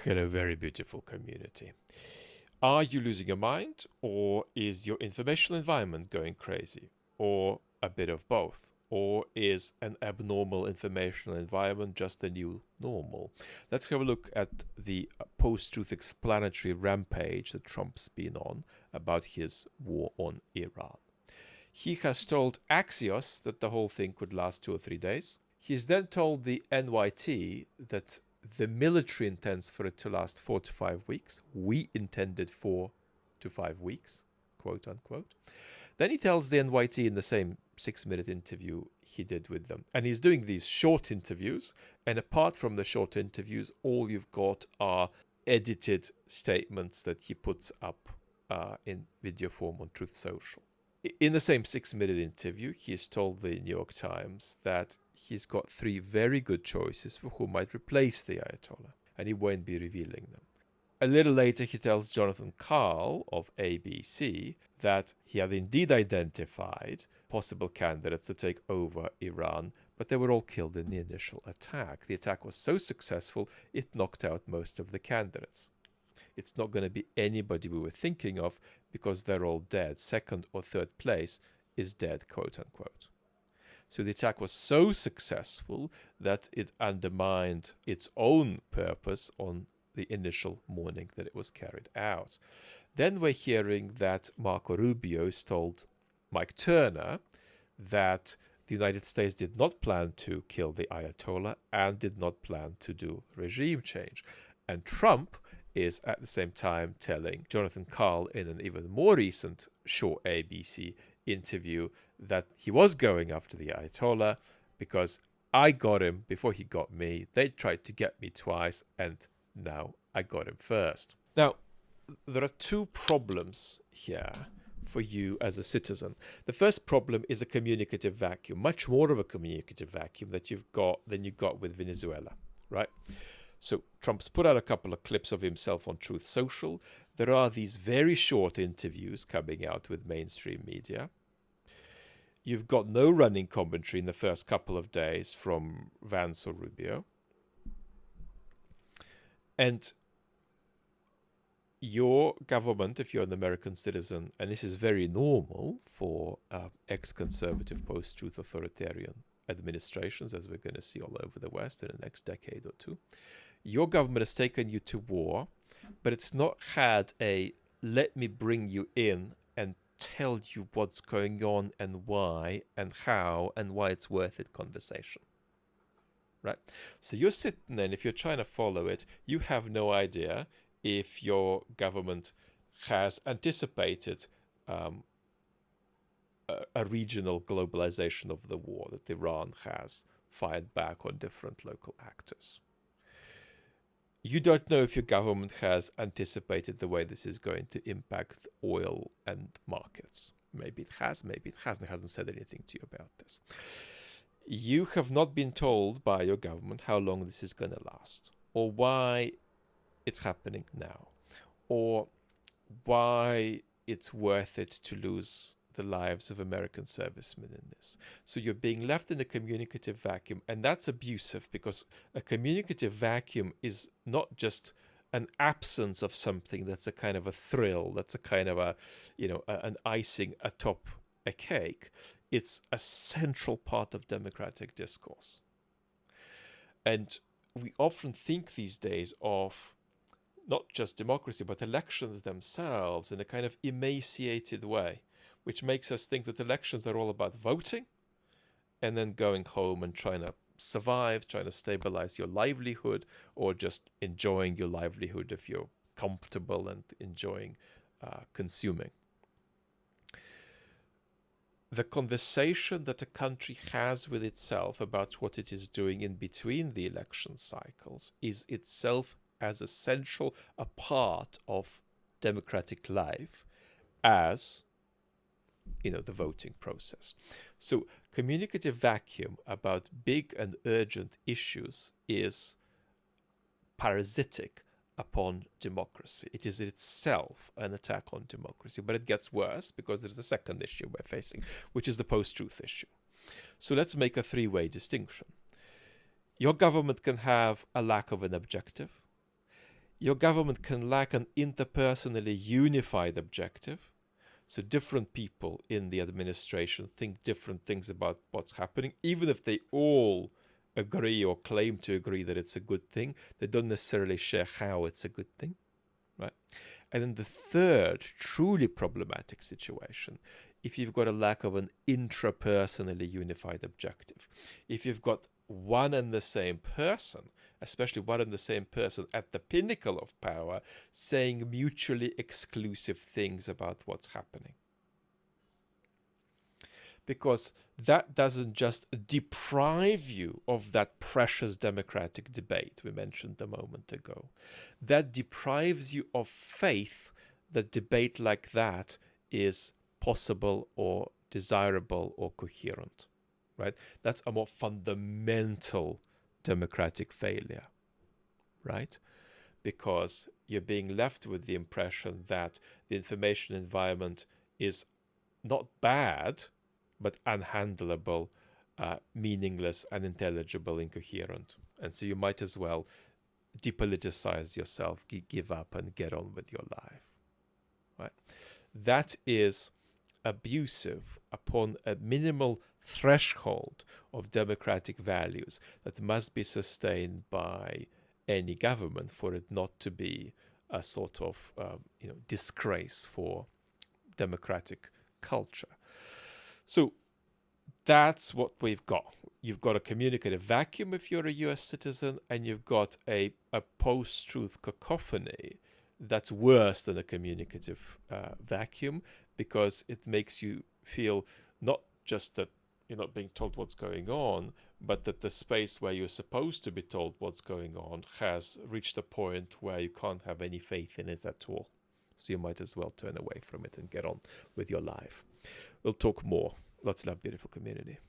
Hello, very beautiful community. Are you losing your mind, or is your informational environment going crazy, or a bit of both? Or is an abnormal informational environment just the new normal? Let's have a look at the post-truth explanatory rampage that Trump's been on about his war on Iran. He has told Axios that the whole thing could last 2 or 3 days. He's then told the NYT that the military intends for it to last 4 to 5 weeks. We intended 4 to 5 weeks, quote unquote. Then he tells the NYT in the same 6-minute interview he did with them. And he's doing these short interviews. And apart from the short interviews, all you've got are edited statements that he puts up in video form on Truth Social. In the same 6-minute interview, he's told the New York Times that he's got 3 very good choices for who might replace the Ayatollah, and he won't be revealing them. A little later, he tells Jonathan Karl of ABC that he had indeed identified possible candidates to take over Iran, but they were all killed in the initial attack. The attack was so successful, it knocked out most of the candidates. It's not going to be anybody we were thinking of because they're all dead. Second or third place is dead, quote unquote. So the attack was so successful that it undermined its own purpose on the initial morning that it was carried out. Then we're hearing that Marco Rubio told Mike Turner that the United States did not plan to kill the Ayatollah and did not plan to do regime change. And Trump is at the same time telling Jonathan Karl in an even more recent short ABC interview that he was going after the Ayatollah because I got him before he got me. They tried to get me twice and now I got him first. Now, there are 2 problems here for you as a citizen. The first problem is a communicative vacuum, much more of a communicative vacuum that you got with Venezuela, right? So Trump's put out a couple of clips of himself on Truth Social. There are these very short interviews coming out with mainstream media. You've got no running commentary in the first couple of days from Vance or Rubio. And your government, if you're an American citizen, and this is very normal for ex-conservative post-truth authoritarian administrations, as we're going to see all over the West in the next decade or 2, your government has taken you to war, but it's not had a let me bring you in and tell you what's going on and why and how and why it's worth it conversation. Right? So you're sitting there, and if you're trying to follow it, you have no idea if your government has anticipated a regional globalization of the war, that Iran has fired back on different local actors. You don't know if your government has anticipated the way this is going to impact oil and markets. Maybe it has, maybe it hasn't. It hasn't said anything to you about this. You have not been told by your government how long this is going to last, or why it's happening now, or why it's worth it to lose the lives of American servicemen in this. So you're being left in a communicative vacuum, and that's abusive because a communicative vacuum is not just an absence of something that's a kind of a thrill, that's a kind of a, an icing atop a cake. It's a central part of democratic discourse. And we often think these days of not just democracy, but elections themselves in a kind of emaciated way, which makes us think that elections are all about voting and then going home and trying to survive, trying to stabilize your livelihood, or just enjoying your livelihood if you're comfortable and enjoying consuming. The conversation that a country has with itself about what it is doing in between the election cycles is itself as essential a part of democratic life as the voting process. So communicative vacuum about big and urgent issues is parasitic upon democracy. It is itself an attack on democracy, but it gets worse because there's a second issue we're facing, which is the post-truth issue. So let's make a 3-way distinction. Your government can have a lack of an objective. your government can lack an interpersonally unified objective. So different people in the administration think different things about what's happening, even if they all agree or claim to agree that it's a good thing. They don't necessarily share how it's a good thing, right? And then the third truly problematic situation, if you've got a lack of an intrapersonally unified objective, if you've got one and the same person, especially one and the same person at the pinnacle of power, saying mutually exclusive things about what's happening. Because that doesn't just deprive you of that precious democratic debate we mentioned a moment ago. That deprives you of faith that debate like that is possible or desirable or coherent, right? That's a more fundamental democratic failure, right? Because you're being left with the impression that the information environment is not bad, but unhandleable, meaningless, unintelligible, incoherent. And so you might as well depoliticize yourself, give up and get on with your life, right? That is abusive upon a minimal threshold of democratic values that must be sustained by any government for it not to be a sort of disgrace for democratic culture. So that's what we've got. You've got a communicative vacuum if you're a US citizen, and you've got a post-truth cacophony that's worse than a communicative vacuum, because it makes you feel not just that you're not being told what's going on, but that the space where you're supposed to be told what's going on has reached a point where you can't have any faith in it at all. So you might as well turn away from it and get on with your life. We'll talk more. Lots of love, beautiful community.